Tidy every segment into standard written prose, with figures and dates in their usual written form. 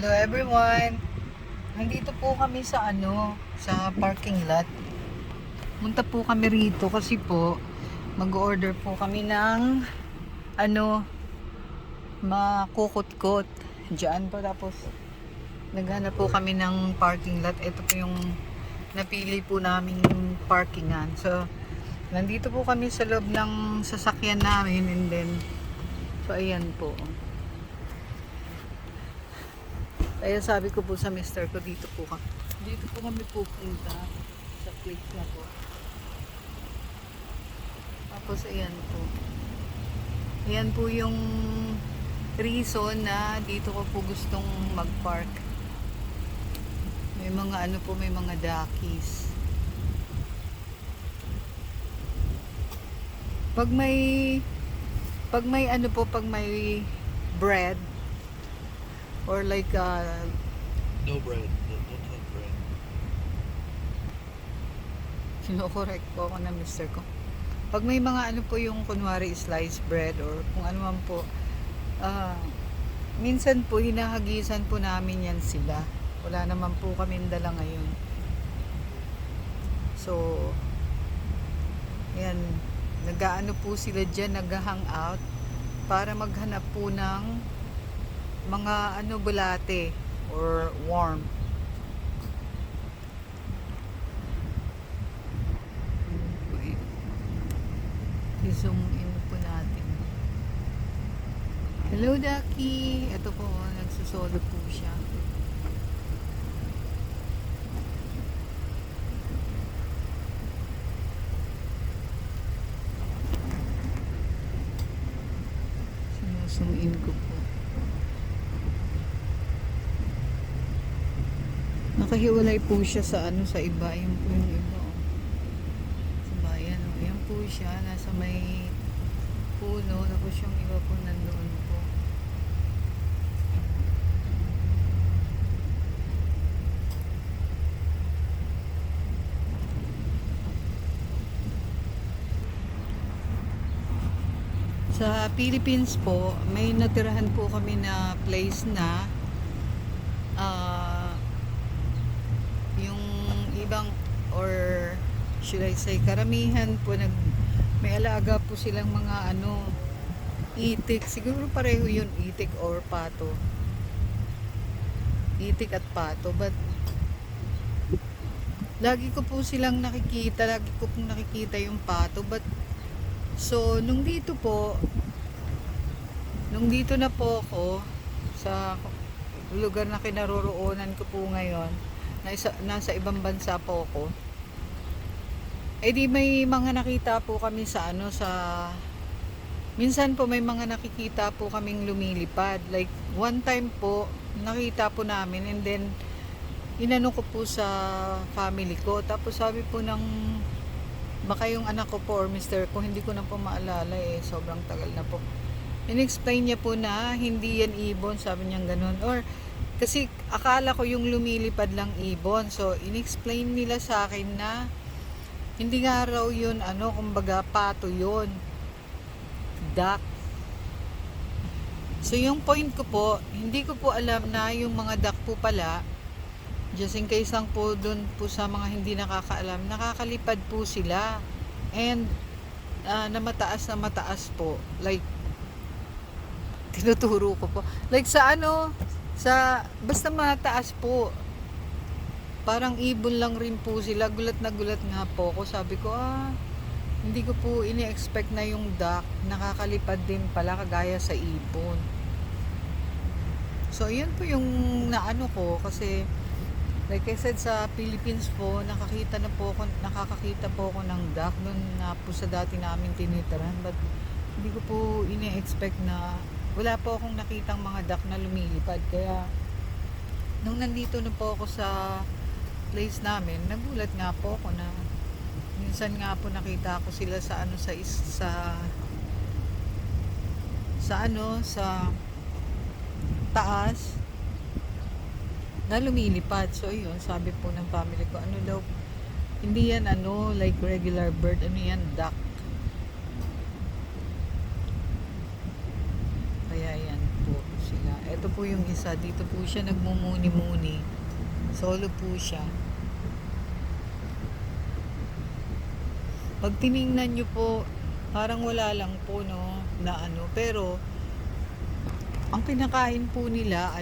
Hello everyone. Nandito po kami sa sa parking lot. Punta po kami rito kasi po mag-order po kami ng makukot-kot. Diyan po, tapos naghanap po kami ng parking lot. Ito po yung napili po naming parkingan. So nandito po kami sa loob ng sasakyan namin, and then so ayan po. Kaya sabi ko po sa mister ko, dito po kami pupunta sa place na po. Tapos ayan po. Ayan po yung reason na dito ko po gustong mag-park. May mga may mga dakis. Pag may bread or like No bread. Don't have bread. kino-correct po ako ng mister ko. Pag may mga po yung kunwari sliced bread or kung ano man po, minsan po hinahagisan po namin yan sila. Wala naman po kami dala ngayon. So yan, nag-aano po sila dyan, nag-hang out para maghanap po ng mga bulate or warm. I-zoom in po natin. Hello Ducky! Ito po, nagsusolo po siya. Sinusum in ko po. Nakahiwalay po siya sa sa iba, yung iba sa bayan. Yan po siya, nasa may puno, tapos yung iba po nandoon po. Sa Philippines po, may natirahan po kami na place na yung ibang, or should I say karamihan po, may alaga po silang mga itik. Siguro pareho yun, itik or pato. Itik at pato. But lagi ko pong nakikita yung pato. But so nung dito na po ako sa lugar na kinaroroonan ko po ngayon, nasa ibang bansa po ako, di may mga nakita po kami sa minsan po may mga nakikita po kaming lumilipad. Like one time po nakita po namin, and then inano ko po sa family ko, tapos sabi po ng baka yung anak ko po or mister ko, hindi ko na po maalala, sobrang tagal na po. In-explain niya po na hindi yan ibon, sabi niya ganun. Or kasi akala ko yung lumilipad lang ibon. So in-explain nila sa akin na hindi nga raw yun kumbaga pato yun, duck. So yung point ko po, hindi ko po alam na yung mga duck po pala, just in case lang po dun po sa mga hindi nakakaalam, nakakalipad po sila, and na mataas po, like tinuturo ko po, like sa basta mataas po, parang ibon lang rin po sila. Gulat na gulat nga po ako, sabi ko hindi ko po ini-expect na yung duck nakakalipad din pala kagaya sa ibon. So yun po yung naano ko, kasi like I said, sa Philippines po nakakakita po ako ng duck doon na po sa dati namin tinitirahan. But hindi ko po ini-expect na, wala po akong nakitang mga duck na lumilipad. Kaya nung nandito na po ako sa place namin, nagulat nga po ako na minsan nga po nakita ko sila sa sa taas na lumilipad. So yun, sabi po ng family ko, daw, hindi yan like regular bird, yan, duck. Kaya yan po sila. Ito po yung isa. Dito po siya nagmumuni-muni. Solo po siya. Pag tiningnan nyo po, parang wala lang po, no, na ano. Pero, ang kinakain po nila,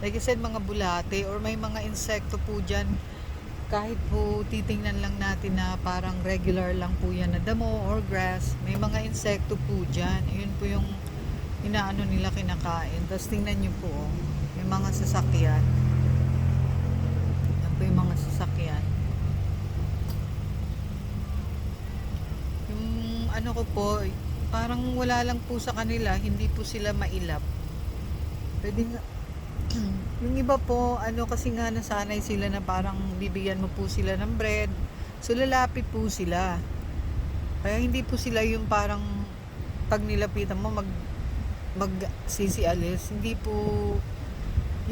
like I said, mga bulate or may mga insekto po dyan. Kahit po titingnan lang natin na parang regular lang po yan na damo or grass, may mga insekto po dyan. Yun po yung inaano nila kinakain. Tapos tingnan nyo po, oh, may mga sasakyan. Yan po yung mga sasakyan. Yung ano ko po, parang wala lang po sa kanila, hindi po sila mailap. Pwede nga, yung iba po, kasi nga nasanay sila na parang bibigyan mo po sila ng bread. So, lalapit po sila. Kaya hindi po sila yung parang pag nilapitan mo, sisialis. Hindi po,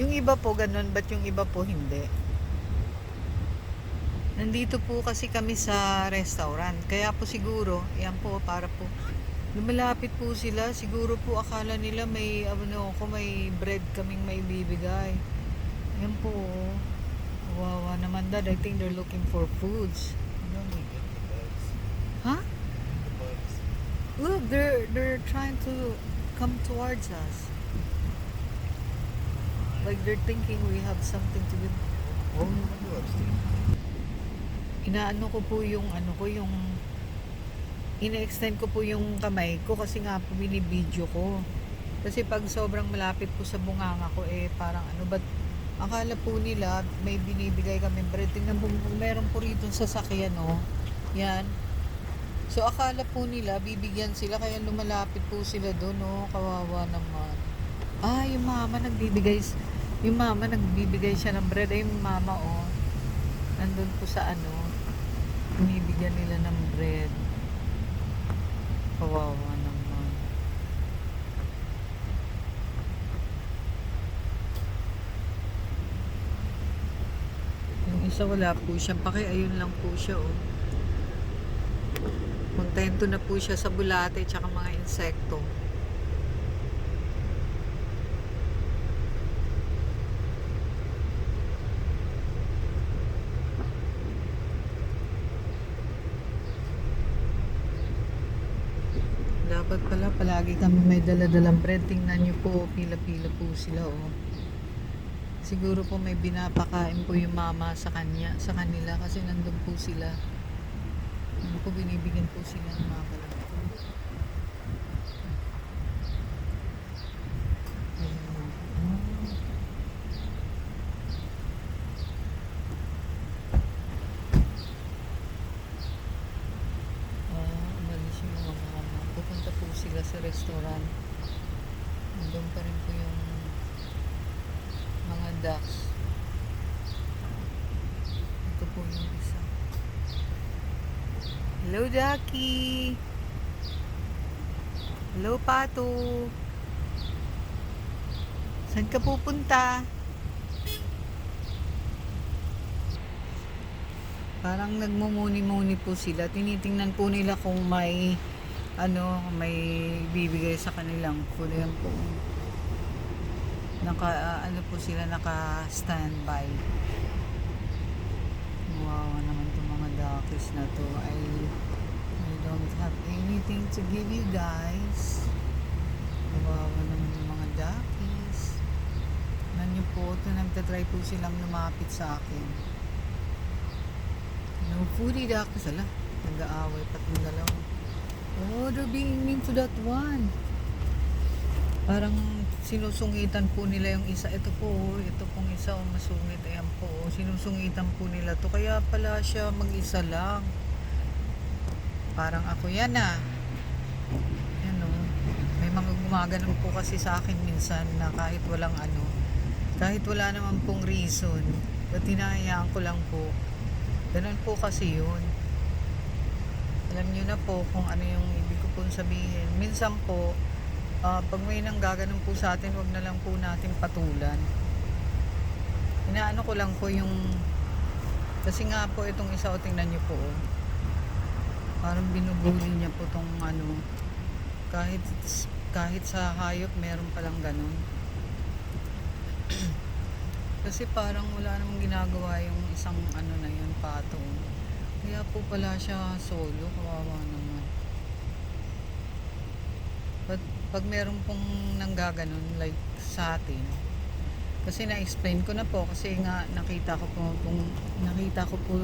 yung iba po ganun, but yung iba po hindi. Nandito po kasi kami sa restaurant. Kaya po siguro, yan po, para po, lumalapit po sila, siguro po akala nila may may bread kaming may bibigay. Ayan po. Wawa naman dad. I think they're looking for foods. No, we get the bugs. Huh? The bugs. Look, they're trying to come towards us. Like they're thinking we have something to do. What do you do upstairs? Inaano ko po yung ina-extend ko po yung kamay ko kasi nga po binibidyo ko. Kasi pag sobrang malapit po sa bunganga ko, parang but akala po nila may binibigay kami bread. Tingnan po, meron po rito sasakyan, yan. So akala po nila bibigyan sila, kaya lumalapit po sila doon, kawawa naman. Yung mama nagbibigay siya ng bread. Yung mama, nandun po sa binibigyan nila ng bread. Kawawa naman. Yung isa wala po siya paki, ayun lang po siya, kontento na po siya sa bulate tsaka mga insekto. Dapat pala palagi kami may dala-dalang bread. Tingnan nyo po, pila-pila po sila, Siguro po may binapakain po yung mama sa kanila kasi nandun po sila. Nandun po binibigyan po sila ng mga balat. Umalis yung mga mama. Pupunta po sila sa restaurant. Nandun pa rin po yung mga ducks. Ito po yung isa. Hello, Ducky! Hello, Pato! Saan ka pupunta? Parang nagmumuni-muni po sila. Tinitingnan po nila kung may may bibigay sa kanilang food. Yan po. Po sila naka-standby. Wow, naman itong mga duckies na to. I don't have anything to give you guys. Wow, naman yung mga duckies. Nyo po, nagtatry po silang lumapit sa akin. No foodie duckies. Ala, nag-aaway pa itong dalawa. Oh, they're being mean to that one. Parang sinusungitan po nila yung isa. Ito pong isa, masungit. Ayan po, sinusungitan po nila to. Kaya pala siya mag-isa lang. Parang ako yan, Yan, may mga gumaganon po kasi sa akin minsan na kahit wala naman pong reason, at hinahayaan ko lang po. Ganun po kasi yun. Alam nyo na po kung ano yung ibig ko pong sabihin. Minsan po, pag may nanggaganon po sa atin, wag na lang po natin patulan. Inaano ko lang po yung, kasi nga po itong isa, tingnan nyo po, parang binubuli niya po tong kahit kahit sa hayop meron palang ganun. Kasi parang wala namang ginagawa yung isang ano na yun, pato. Kaya po pala siya solo, kawawa naman. But pag meron pong nanggaganon like sa atin, kasi na-explain ko na po kasi nga nakita ko po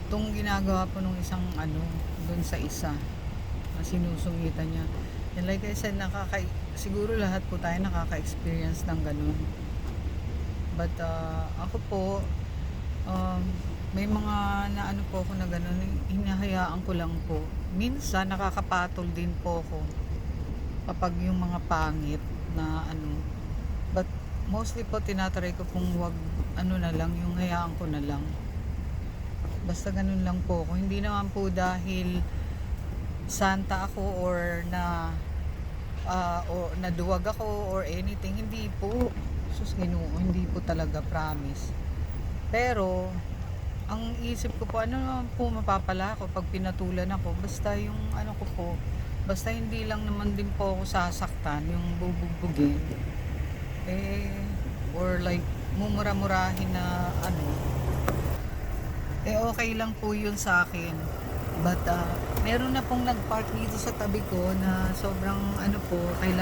itong ginagawa po nung isang ano doon sa isa na sinusungitan niya. And like I said, siguro lahat po tayo nakaka-experience ng ganun. But ako po, may mga naano po ako na ganun, hinahayaan ko lang po. Minsan nakakapatol din po ako kapag yung mga pangit na ano. But mostly po tinatry ko pong wag ano na lang, yung hayaan ko na lang. Basta ganun lang po ako. Hindi naman po dahil santa ako or na o naduwag ako or anything. Hindi po. Sus Ginoo, hindi po talaga, promise. Pero ang isip ko po, ano naman po mapapala ako pag pinatulan ako? Basta yung ano ko po, basta hindi lang naman din po ako sasaktan, yung bubugbugin. Or like mumura-murahin na ano, okay lang po yun sa akin. But meron na pong nagpark dito sa tabi ko na sobrang ano po, kailangan